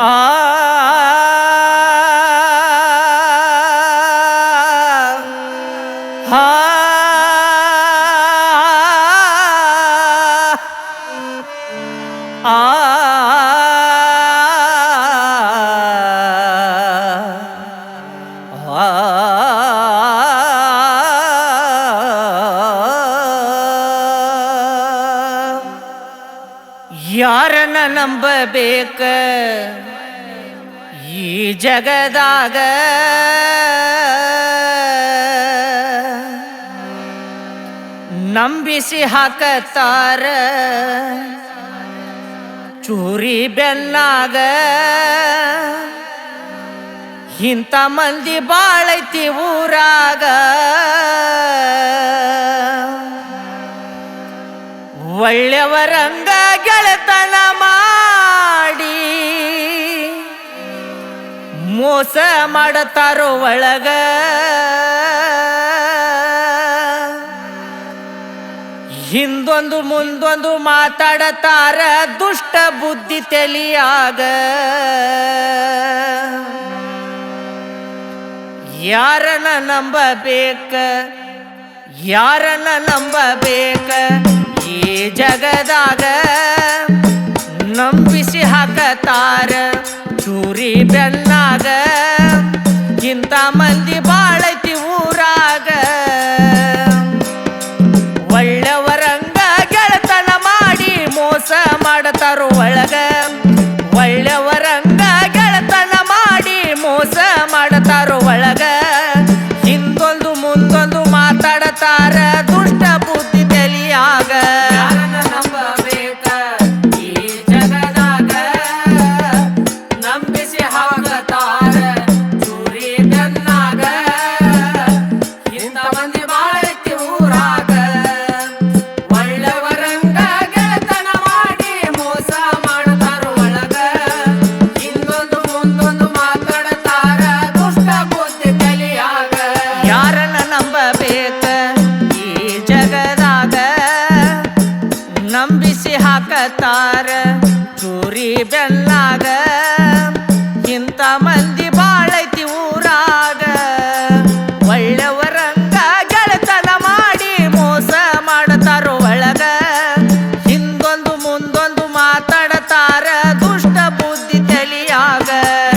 ಆ ಹಾ ಆ ಯಾರನ್ನ ನಂಬಬೇಕ ಈ ಜಗದಾಗ ನಂಬಿಸಿ ಹಾಕತಾರ ಚೂರಿ ಬೆನ್ನಾಗ ಇಂಥ ಮಂದಿ ಬಾಳೈತಿ ಊರಾಗ ಒಳ್ಳೆಯವರಂಗ ಗೆಳೆತನ ಮಾಡಿ ಮೋಸ ಮಾಡತಾರೋ ಒಳಗ ಹಿಂದೊಂದು ಮುಂದೊಂದು ಮಾತಾಡತಾರ ದುಷ್ಟ ಬುದ್ಧಿ ತಲಿಯಾಗ ಯಾರನ್ನ ನಂಬಬೇಕ ಯಾರನ್ನ ನಂಬಬೇಕ ಈ ಜಗದಾಗ ನಂಬಿಸಿ ಹಾಕತಾರ ಚೂರಿ ಬೆನ್ನಾಗ ಇಂಥ ಮಂದಿ ಬಾಳೈತಿ ಊರಾಗ ಒಳ್ಳೆಯವರಂಗ ಗೆಳೆತನ ಮಾಡಿ ಮೋಸ ಮಾಡತಾರೋ ಒಳಗ ಒಳ್ಳೆಯವರಂಗ ಗೆಳೆತನ ಮಾಡಿ ಮೋಸ ಮಾಡತಾರೋ ಒಳಗ ಹಿಂದೊಂದು ಮುಂದೊಂದು ಮಾತಾಡತಾರ ದುಷ್ಟ ಬುದ್ಧಿ ತಲಿಯಾಗ ಯಾರನ್ನ ನಂಬಬೇಕ ಈ ಜಗದಾಗ ನಂಬಿಸಿ ಹಾಕತಾರ ಚೂರಿ ಬೆನ್ನಾಗ ಇಂಥ ಮಂದಿ ಬಾಳೈತಿ ಊರಾಗ ಒಳ್ಳೆಯವರಂಗ ಗೆಳೆತನ ಮಾಡಿ ಮೋಸ ಮಾಡತಾರೋ ಒಳಗ ಹಿಂದೊಂದು ಮುಂದೊಂದು ಮಾತಾಡತಾರ ದುಷ್ಟ ಬುದ್ಧಿ ತಲಿಯಾಗ ಯಾರನ್ನ ನಂಬಬೇಕ ಈ ಜಗದಾಗ ನಂಬಿಸಿ ಹಾಕತಾರ ಚೂರಿ ಬೆನ್ನಾಗ ಇಂಥ ಮಂದಿ ಬಾಳೈತಿ ಊರಾಗ ಒಳ್ಳೆಯವರಂಗ ಗೆಳೆತನ ಮಾಡಿ ಮೋಸ ಮಾಡತಾರೋ ಒಳಗ ಹಿಂದೊಂದು ಮುಂದೊಂದು ಮಾತಾಡತಾರ ದುಷ್ಟ ಬುದ್ಧಿ ತಲಿಯಾಗ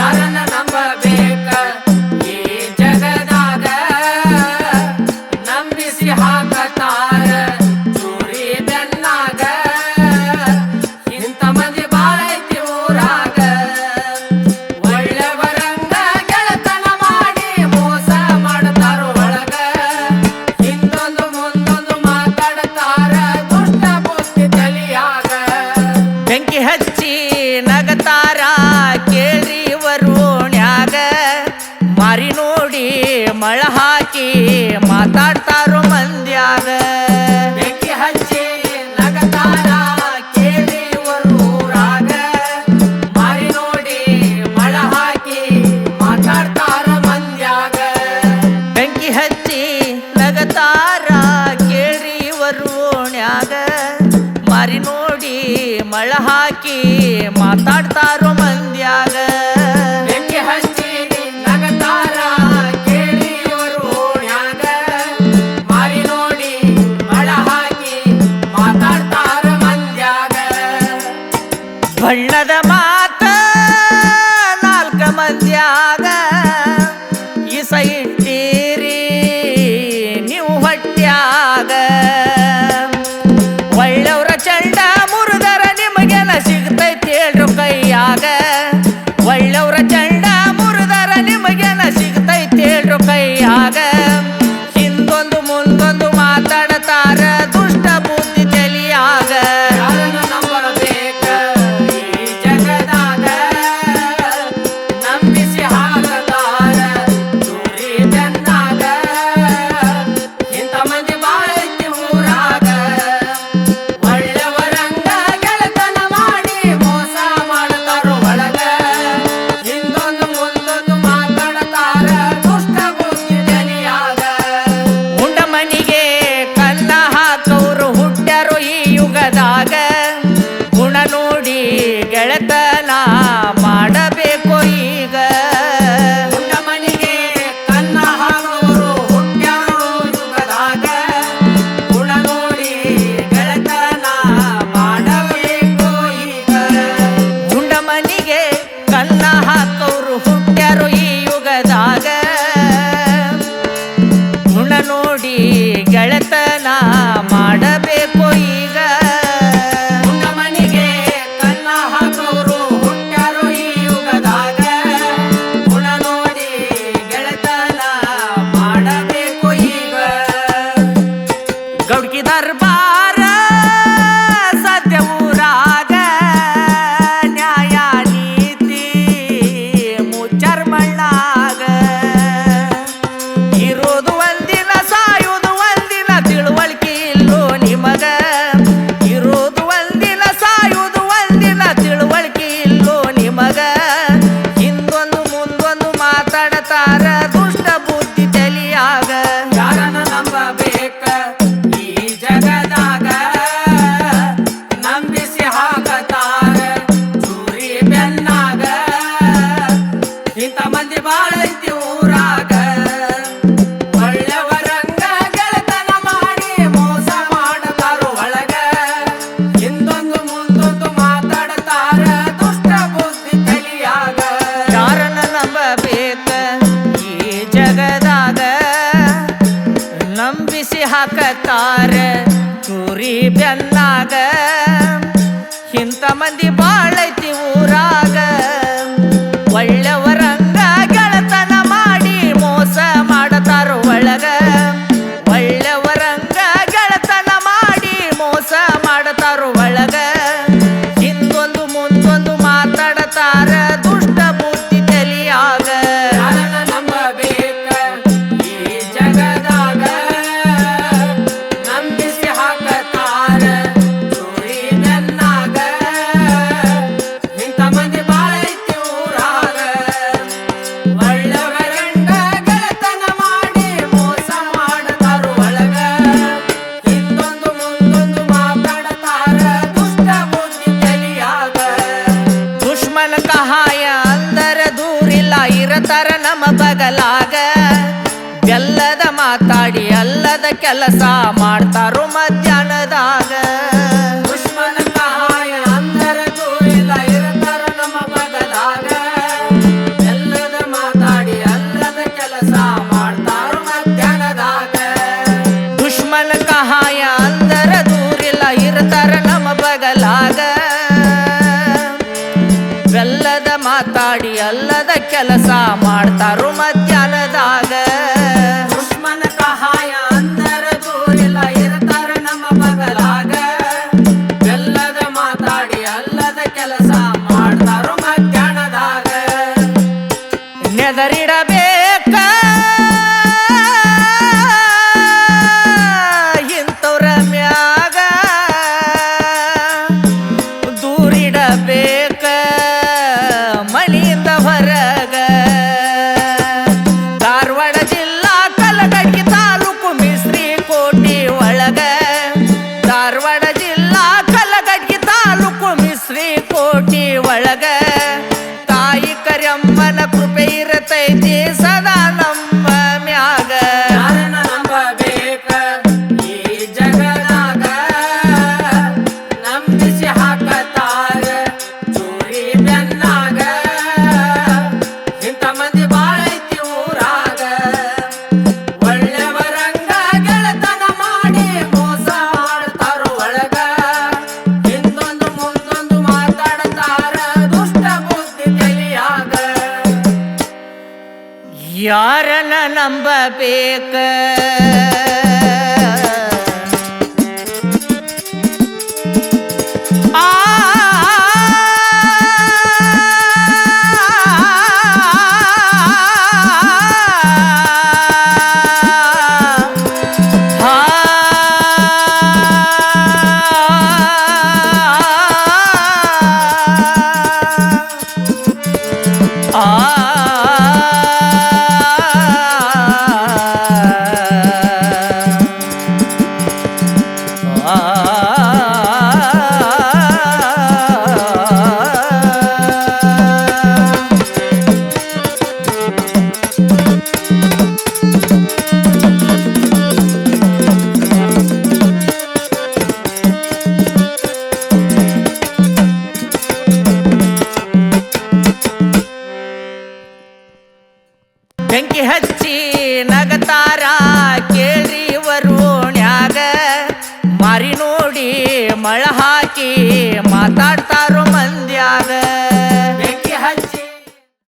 ಯಾರನ್ನ ನಂಬಬೇಕ ಈ ಜಗದಾಗ ನಂಬಿಸಿ ಹಾಕತಾರ ಚೂರಿ ಬೆನ್ನಾಗ ಇಂಥ ಮಂದಿ ಬಾಳೈತಿ ಊರಾಗ ಒಳ್ಳೆಯವರಂಗ ಗೆಳೆತನ ಮಾಡಿ ಮೋಸ ಮಾಡತಾರೋ ಒಳಗ ಹಿಂದೊಂದು ಮುಂದೊಂದು ಮಾತಾಡತಾರ ದುಷ್ಟ ಬುದ್ಧಿ ತಲಿಯಾಗ ಬೆಂಕಿ ಹಚ್ಚಿ ನಗತಾರ ಕೇಳ್ರಿ ವರುಣ್ಯಾಗ ಮಾರಿ ನೋಡಿ ಮಳ ಹಾಕಿ ಮಾತಾಡ್ತಾರೋ ಮಂದ್ಯಾಗ ಬೆಂಕಿ ಹಚ್ಚಿ ನಗತಾರ ಕೇಳ್ರಿ ಊರಾಗ ಮಾರಿ ನೋಡಿ ಮಳ ಹಾಕಿ ಮಾತಾಡ್ತಾರ ಮಂದ್ಯಾಗ ಬೆಂಕಿ ಹಚ್ಚಿ ನಗತಾರ ಕೇಳ್ರಿ ವರುಣ್ಯಾಗ ಮಾರಿ ನೋಡಿ ಮಳ ಹಾಕಿ ಮಾತಾಡ್ತಾರೋ ಮಂದ್ಯಾಗ ಬೆಂಕಿ ಹಚ್ಚಿ ನಗತಾರ ಕೇಳಿ ಓಣ್ಯಾಗ ಮಾರಿ ನೋಡಿ ಮಳ ಹಾಕಿ ಮಾತಾಡ್ತಾರ ಮಂದ್ಯಾಗ ಬಣ್ಣದ ಮಾತ ನಾಲ್ಕ ಮಂದ್ಯಾಗ ಇಸ ಇಟ್ಟೀರಿ ನೀವು ಹೊಟ್ಯಾಗ ಒಳ್ಳೆಯವರ ಚಂಡ ಮುರಿದರ ನಿಮಗೆನ ಸಿಗ್ತೈತಿ ಹೇಳ್ರು ಕೈಯಾಗ ಒಳ್ಳೆ ದರ್ಬಾರ ಸದ್ಯ ಊರಾಗ ನ್ಯಾಯ ನೀತಿ ಮುಚ್ಚರ್ಮಣ್ಣಾಗ ಇರೋದು ಒಂದಿನ ಸಾಯುವುದು ಒಂದಿನ ತಿಳುವಳಿಕೆ ಇಲ್ಲೋ ನಿಮಗ ಇರೋದು ಒಂದಿನ ಸಾಯುವುದು ಒಂದಿನ ತಿಳುವಳಿಕೆ ಇಲ್ಲೋ ನಿಮಗ ಹಿಂದೊಂದು ಮುಂದೊಂದು ಮಾತಾಡತಾರ ದುಷ್ಟ ಬುದ್ಧಿ ತಲಿಯಾಗ ಯಾರನ್ನ ನಂಬಬೇಕ ಈ ಜಗದಾಗ ನಂಬಿಸಿ ಹಾಕತಾರ ಚೂರಿ ಬೆನ್ನಾಗ ಇಂಥ ಮಂದಿ ಬಾಳ ಐತಿ ಊರಾಗ ಒಳ್ಳೆಯವರಂಗ ಗೆಳತನ ಮಾಡಿ ಮೋಸ ಮಾಡತಾರು ಒಳಗ ಹಿಂದೊಂದು ಮುಂದೊಂದು ಮಾತಾಡತಾರ ದುಷ್ಟ ಬುದ್ಧಿ ತಲಿಯಾಗ ಯಾರನ್ನ ನಂಬಬೇಕ ಈ ಜಗದಾಗ ನಂಬಿಸಿ ಹಾಕತಾರ ಚೂರಿ ಬೆನ್ನಾಗ ಇಂಥ ಮಂದಿ ಬಾಳೈತಿ ಊರಾಗ ಒಳ್ಳೆಯವರಂಗ ಗೆಳತನ ಮಾಡಿ ಮೋಸ ಮಾಡತಾರು ಒಳಗ ಒಳ್ಳೆಯವರಂಗ ಗೆಳತನ ಮಾಡಿ ಮೋಸ ಮಾಡತಾರು ಒಳಗ ಹಿಂದೊಂದು ಮುಂದೊಂದು ಮಾತಾಡತಾರ ದುಷ್ಟ ಬುದ್ಧಿ ತಲಿಯಾಗ ಯಾರನ್ನ ನಂಬಬೇಕ ಈ ಜಗದಾಗ ನಂಬಿಸಿ ಹಾಕತಾರ ಚೂರಿ ಬೆನ್ನಾಗ ಇಂಥ ಮಂದಿ ಬಾಳ ಐತಿ ಊರಾಗ ಒಳ್ಳೆಯವರಂಗ ಗೆಳತನ ಮಾಡಿ ಮೋಸ ಮಾಡತಾರು ಒಳಗ ಹಿಂದೊಂದು ಮುಂದೊಂದು ಮಾತಾಡತಾರ ದುಷ್ಟ ಬುದ್ಧಿ ತಲಿಯಾಗ ದುಶ್ಮನ ಕಹಾಯ ಅಂದರ ದೂರಿಲ್ಲ ಇರತಾರ ನಮ್ಮ ಬಗಲಾಗ ಎಲ್ಲದ ಮಾತಾಡಿ ಅಲ್ಲದ ಕೆಲಸ ಮಾಡ್ತಾರೋ ಮಧ್ಯಾಹ್ನದಾಗ ದುಶ್ಮನ ಕಹಾಯ ಅಂದರ ದೂರಿಲ್ಲ ಇರತಾರ ನಮ್ಮ ಬಗಲಾಗ ಎಲ್ಲದ ಮಾತಾಡಿ ಅಲ್ಲದ ಕೆಲಸ ಮಾಡ್ತಾರೋ ಮಧ್ಯಾಹ್ನದಾಗ ದುಶ್ಮನ ಕಹಾಯ ಅಂದರ ದೂರಿಲ್ಲ ಇರತಾರ ನಮ್ಮ ಬಗಲಾಗ ಬೆಲ್ಲದ ಮಾತಾಡಿ ಅಲ್ಲದ ಕೆಲಸ ಮಾಡ್ತಾರೋ ಮಧ್ಯಾಹ್ನದಾಗ ದುಶ್ಮನ ಕಹಾಯ ಅಂದರ ದೂರಿಲ್ಲ ಇರತಾರ ನಮ್ಮ ಬಗಲಾಗ ಬೆಲ್ಲದ ಮಾತಾಡಿ ಅಲ್ಲದ ಕೆಲಸ ಮಾಡ್ತಾರೋ ಮಧ್ಯಾಹ್ನದಾಗ ನೆದರಿಡಬೇಕ ಇಂಥವ್ರ ಮ್ಯಾಗ ದೂರಿಡಬೇಕ ಮನೆಯಿಂದ ಹೊರಗ ಧಾರವಾಡ ಜಿಲ್ಲಾ ಕಲಘಟಗಿ ತಾಲೂಕು ಮಿಸ್ರಿ ಕೋಟಿ ಒಳಗ ಧಾರವಾಡ ಜಿಲ್ಲಾ ಕಲಘಟಗಿ ತಾಲೂಕು ಮಿಸ್ರಿ ಕೋಟಿ ಒಳಗ ತಾಯಿ ಕರಿಯಮ್ಮನ ಕೃಪೆ ಇರತೈತಿ ಸದಾ ನಮ್ಮ ಮ್ಯಾಗ ಯಾರನ್ನ ನಂಬಬೇಕ ಈ ಜಗದಾಗ ನಂಬಿಸಿ ಹಾಕತಾರ ಚೂರಿ ಬೆನ್ನಾಗ ಇಂಥ ಮಂದಿ ಬಾಳ ಐತಿ ಊರಾಗ ಒಳ್ಳೆಯವರಂಗ ಗೆಳತನ ಮಾಡಿ ಮೋಸ ಮಾಡ್ತಾರೋ ಒಳಗ ಹಿಂದೊಂದು ಮುಂದೊಂದು ಮಾತಾಡತಾರ ದುಷ್ಟ ಬುದ್ಧಿ ತಲಿಯಾಗ ಯಾರನ್ನ ನಂಬಬೇಕ